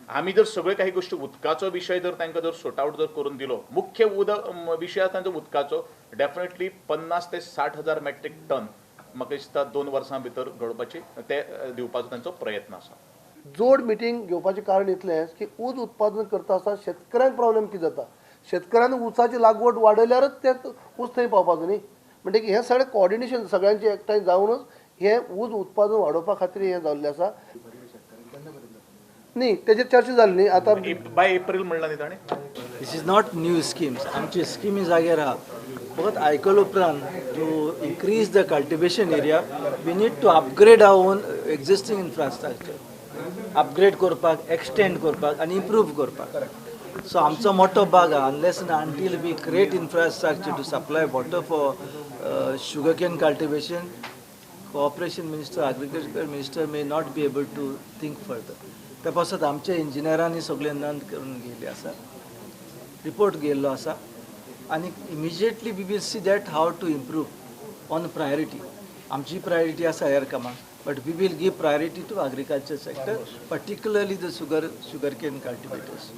आम्ही जर सगळे काही गोष्टी उदकाचो विषय जर तांकां जर सॉर्ट आउट जर करून दिलो, मुख्य विशय आसा तांचो उदकाचो, डेफिनेटली 50 ते 60,000 मेट्रीक टन म्हाका दिसता 2 वर्सां भितर घडोवपाची ते दिवपाचो तांचो प्रयत्न आसा. जोड मिटींग घेवपाचें कारण इतलेंच की ऊस उत्पादन करता आसतना शेतकऱ्यांक प्रॉब्लेम कितें जाता, शेतकऱ्यांनी ऊसाची लागवड वाडयल्यारच ते ऊस थंय पावपाचो न्ही. म्हणजे की हें सगळें कॉर्डिनेशन सगळ्यांचें एकठांय जावनच हें ऊस उत्पादन वाडोवपा खातीर हें जाल्लें आसा. न्ही तेजेर चर्चा जाली न्ही आतां बाय एप्रील म्हणला न्ही ताणें. This is not new schemes. आमची स्किमी जाग्यार आहा. फकत आयकल उपरांत to increase the cultivation area we need to upgrade our own existing infrastructure. Upgrade करपाक, एक्सटेंड करपाक आनी इम्प्रूव करपाक. सो आमचो मोठो भाग आहा. Unless and until we create infrastructure to supply water for sugar cane cultivation, Co-operation Minister, Agriculture Minister may not be able to think further. त्या पासत आमच्या इंजिनियरांनी सगळे नोंद करून गेले आसा, रिपोर्ट गेल्लो आसा आनी immediately we will see that how to improve on priority. आमची प्रायोरिटी आसा air command, but we will give priority to agriculture sector, particularly the sugar cane cultivators.